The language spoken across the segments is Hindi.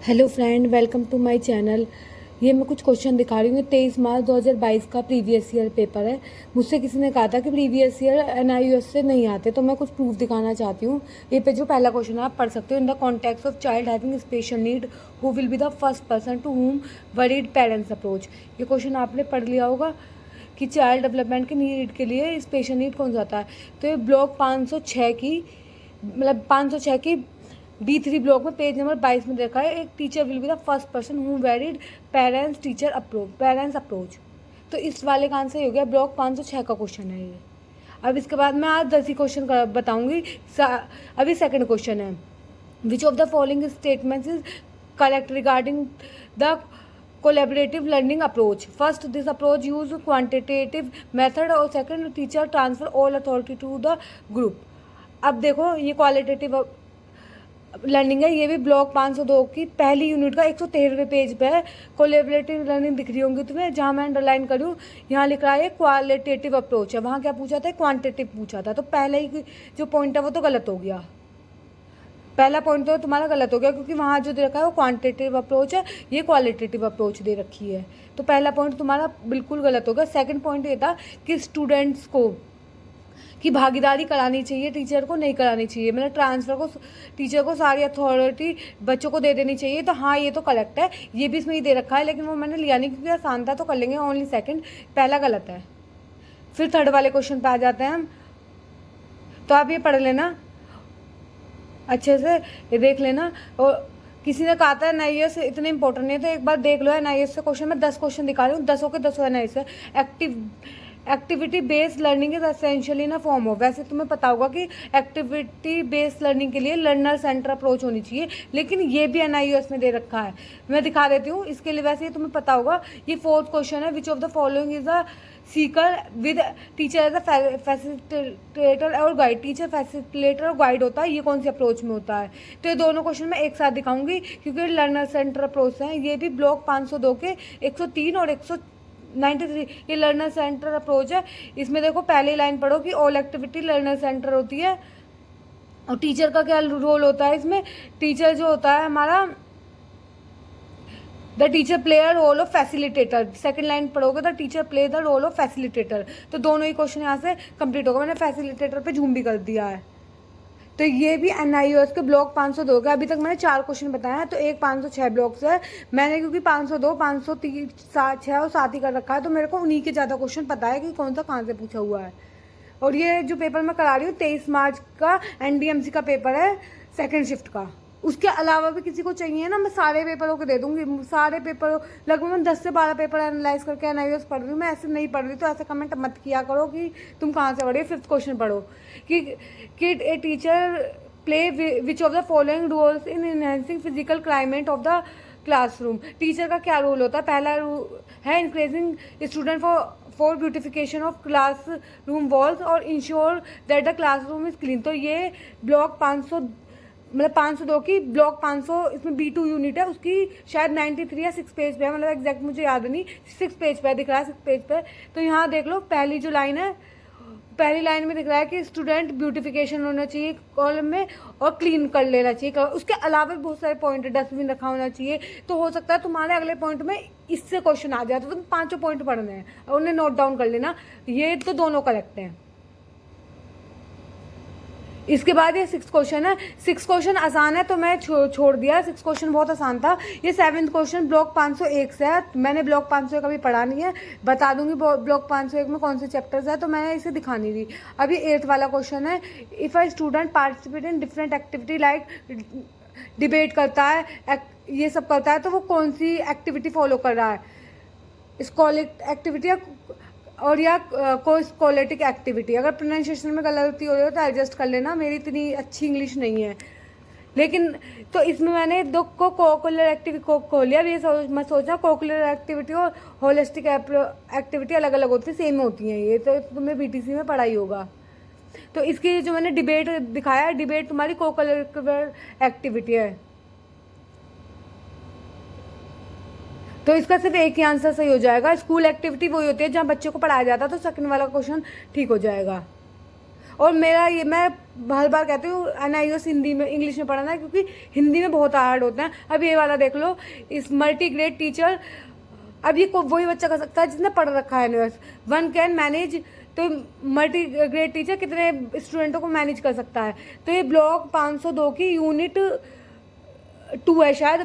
Hello friend, welcome to my channel. ये मैं कुछ क्वेश्चन दिखा रही हूँ। 23 मार्च 2022 का प्रीवियस ईयर पेपर है। मुझसे किसी ने कहा था कि प्रीवियस ईयर एनआईयूएस से नहीं आते, तो मैं कुछ प्रूफ दिखाना चाहती हूँ। ये पे जो पहला क्वेश्चन है आप पढ़ सकते हो। In the context of child having special need, who will be the first person to whom worried parents approach. ये क्वेश्चन आपने पढ़ लिया होगा कि चाइल्ड डेवलपमेंट के नीड के लिए स्पेशल नीड कौन सा आता है। तो ये ब्लॉक 506 की 506 की D3 ब्लॉक में पेज नंबर 22 में देखा है। एक teacher will be the first person who varied parents approach. तो इस वाले का आंसर हो गया ब्लॉक 506 का क्वेश्चन है ये। अब इसके बाद मैं आज 10 ही क्वेश्चन बताऊंगी। अभी सेकंड क्वेश्चन है, which of the following statements is correct regarding the collaborative learning approach. First, this approach use quantitative method, और second, teacher transfer all authority to the group. अब देखो, ये क्वालिटेटिव लर्निंग है। ये भी ब्लॉक 502 की पहली यूनिट का 113वें पेज पे है। कोलेबरेटिव लर्निंग दिख रही होंगी तुम्हें, जहाँ मैं अंडरलाइन करूँ यहाँ लिख रहा है क्वालिटेटिव अप्रोच है। वहाँ क्या पूछा था, क्वांटिटेटिव पूछा था। तो पहले ही जो पॉइंट है वो तो गलत हो गया। पहला पॉइंट तो तुम्हारा गलत हो गया, क्योंकि वहाँ जो दे रखा है वो क्वांटिटेटिव अप्रोच है, ये क्वालिटेटिव अप्रोच दे रखी है। तो पहला पॉइंट तुम्हारा बिल्कुल गलत हो गया। सेकेंड पॉइंट ये था कि स्टूडेंट्स को की भागीदारी करानी चाहिए, टीचर को नहीं करानी चाहिए। मतलब ट्रांसफ़र को टीचर को सारी अथॉरिटी बच्चों को दे देनी चाहिए। तो हाँ, ये तो करेक्ट है। ये भी इसमें ही दे रखा है, लेकिन वो मैंने लिया नहीं क्योंकि आसान था, तो कर लेंगे ओनली सेकंड। पहला गलत है। फिर थर्ड वाले क्वेश्चन पे आ जाते हैं हम। तो आप ये पढ़ लेना अच्छे से, ये देख लेना। और किसी ने कहा था एनआईएस इतने इंपॉर्टेंट नहीं है, तो एक बार देख लो एनआईएस से क्वेश्चन। मैं 10 क्वेश्चन दिखा रही हूँ, 10 के 10 एनआईएस है। Activity based learning is essentially in a form of. वैसे तुम्हें पता होगा कि एक्टिविटी बेस्ड लर्निंग के लिए लर्नर सेंटर अप्रोच होनी चाहिए, लेकिन ये भी एनआईयूएस में दे रखा है। मैं दिखा देती हूँ इसके लिए। वैसे तुम्हें पता होगा। ये फोर्थ क्वेश्चन है, which of the following is a seeker with teacher as a facilitator और गाइड। टीचर फैसिलिटेटर और गाइड होता है, ये कौन सी अप्रोच में होता है। तो ये दोनों क्वेश्चन मैं एक साथ दिखाऊंगी, क्योंकि लर्नर सेंटर अप्रोच है। ये भी ब्लॉक 502 के 103 और 193 ये लर्नर सेंटर अप्रोच है। इसमें देखो, पहली लाइन पढ़ो कि ऑल एक्टिविटी लर्नर सेंटर होती है। और टीचर का क्या रोल होता है इसमें। टीचर जो होता है हमारा, the teacher play a role of facilitator. Second line पढ़ोगे, the teacher play the role of facilitator. तो दोनों ही क्वेश्चन यहाँ से कंप्लीट होगा। मैंने फैसिलिटेटर पे झूम भी कर दिया है। तो ये भी एनआईओएस के ब्लॉक 502 का। अभी तक मैंने 4 क्वेश्चन बताया है, तो एक 506 ब्लॉक से है। मैंने क्योंकि 502, 503, 6 और 7 ही कर रखा है, तो मेरे को उन्हीं के ज़्यादा क्वेश्चन पता है कि कौन सा कहाँ से पूछा हुआ है। और ये जो पेपर मैं करा रही हूँ 23 मार्च का एनडीएमसी का पेपर है, सेकेंड शिफ्ट का। उसके अलावा भी किसी को चाहिए ना, मैं सारे पेपरों के दे दूंगी। सारे पेपर लगभग मैं 10 से 12 पेपर एनालाइज करके एनआईओएस पढ़ रही हूँ। मैं ऐसे नहीं पढ़ रही, तो ऐसे कमेंट मत किया करो कि तुम कहाँ से पढ़ रही हो। 5th क्वेश्चन पढ़ो कि a teacher play which of the following roles in enhancing physical climate of the classroom. Teacher का क्या रोल होता है। पहला है encouraging student for beautification of classroom walls और ensure that the classroom is clean. तो ये ब्लॉक 500 मतलब 502 की ब्लॉक 500, इसमें B2 यूनिट है, उसकी शायद 93 या 6 पेज पे है। मतलब एग्जैक्ट मुझे याद नहीं, 6 पेज पे दिख रहा है, 6 पेज पे। तो यहाँ देख लो, पहली जो लाइन है, पहली लाइन में दिख रहा है कि स्टूडेंट ब्यूटिफिकेशन होना चाहिए कॉलम में, और क्लीन कर लेना चाहिए। उसके अलावा भी बहुत सारे पॉइंट है, डस्टबिन रखा होना चाहिए। तो हो सकता है तुम्हारे अगले पॉइंट में इससे क्वेश्चन आ जाए, तो तुम 5 पॉइंट पढ़ने हैं और उन्हें नोट डाउन कर लेना। ये तो दोनों करेक्ट हैं। इसके बाद ये 6th क्वेश्चन है। 6th क्वेश्चन आसान है, तो मैं छोड़ दिया। 6th क्वेश्चन बहुत आसान था। ये 7th क्वेश्चन ब्लॉक 501 से है। मैंने ब्लॉक 501 कभी पढ़ा नहीं है, बता दूंगी ब्लॉक 501 में कौन से चैप्टर्स है, तो मैंने इसे दिखा नहीं दी। अब ये 8th वाला क्वेश्चन है, if a student participate in different activity like debate करता है, ये सब करता है, तो वो कौन सी एक्टिविटी फॉलो कर रहा है। स्कॉलिक एक्टिविटी या कोई स्कॉलेटिक एक्टिविटी। अगर प्रोनाउंसिएशन में गलती हो रही हो तो एडजस्ट कर लेना, मेरी इतनी अच्छी इंग्लिश नहीं है। लेकिन तो इसमें मैंने दो को कोकुलर एक्टिविटी को खोल लिया। मैं सोचा कोकुलर एक्टिविटी और होलिस्टिक एक्टिविटी अलग अलग होती है, सेम होती हैं। ये तो तुम्हें बीटीसी में पढ़ा ही होगा। तो इसकी जो मैंने डिबेट दिखाया है, डिबेट तुम्हारी कोकुलर एक्टिविटी है। तो इसका सिर्फ एक ही आंसर सही हो जाएगा। स्कूल एक्टिविटी वही होती है जहाँ बच्चों को पढ़ाया जाता है, तो सेकंड वाला क्वेश्चन ठीक हो जाएगा। और मेरा ये, मैं हर बार कहती हूँ NIOS हिंदी में, इंग्लिश में पढ़ना है, क्योंकि हिंदी में बहुत हार्ड होता है। अब ये वाला देख लो, इस मल्टी ग्रेड टीचर, अब ये वही बच्चा कर सकता है जिसने पढ़ रखा है NIOS। वन कैन मैनेज, तो मल्टी ग्रेड टीचर कितने स्टूडेंटों को मैनेज कर सकता है। तो ये ब्लॉक 502 की यूनिट 2 है शायद,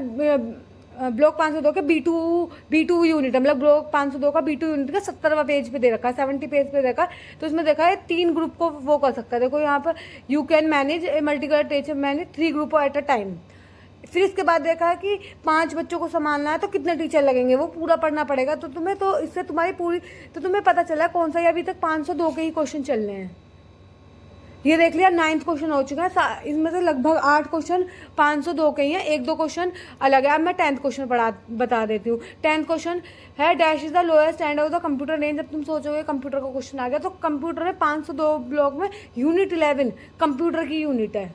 ब्लॉक 502 के B2 यूनिट है, मतलब ब्लॉक 502 का B2 यूनिट का 70वां पेज पे दे रखा है, 70 पेज पे देखा है। तो इसमें देखा है 3 ग्रुप को वो कर सकता है। देखो यहाँ पर you can manage A multicolour teacher manage 3 group at a time. फिर इसके बाद देखा है कि 5 बच्चों को संभालना है तो कितने टीचर लगेंगे, वो पूरा पढ़ना पड़ेगा। तो तुम्हें, तो इससे तुम्हारी पूरी, तो तुम्हें पता चला कौन सा, ये अभी तक 502 के ही क्वेश्चन चल रहे हैं। ये देख लिया 9th क्वेश्चन हो चुका है, इसमें से लगभग 8 क्वेश्चन 502 के ही हैं, 1-2 क्वेश्चन अलग है। अब मैं 10th क्वेश्चन बता देती हूँ। 10th क्वेश्चन है, dash is the lowest end of the computer range. जब तुम सोचोगे कंप्यूटर का क्वेश्चन आ गया, तो कंप्यूटर है 502 ब्लॉक में यूनिट 11 कंप्यूटर की यूनिट है,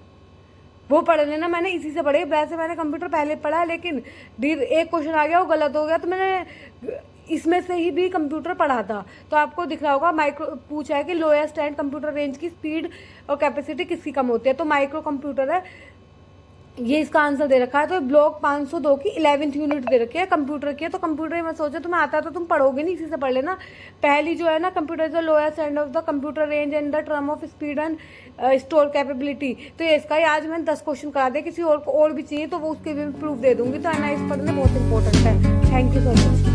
वो पढ़ लेना। मैंने इसी से पढ़ी, वैसे मैंने कंप्यूटर पहले पढ़ा है, लेकिन एक क्वेश्चन आ गया वो गलत हो गया, तो मैंने इसमें से ही भी कंप्यूटर पढ़ा था। तो आपको दिख रहा होगा, माइक्रो पूछा है कि लोएस्ट एंड कंप्यूटर रेंज की स्पीड और कैपेसिटी किसकी कम होती है, तो माइक्रो कंप्यूटर है, ये इसका आंसर दे रखा है। तो ब्लॉक 502 की 11th यूनिट दे रखी है कंप्यूटर की। तो कंप्यूटर मैं सोचा तुम्हें आता है तो तुम पढ़ोगे नहीं, इसी से पढ़ लेना। पहली जो है ना, computer is the lowest end of the computer range and the term of speed and store capability. तो ये इसका ही आज मैंने 10 क्वेश्चन करा दिया, किसी और को और भी चाहिए तो वो उसके भी प्रूफ दे दूंगी। तो NIOS पढ़ना बहुत इंपॉर्टेंट है। Thank you so much.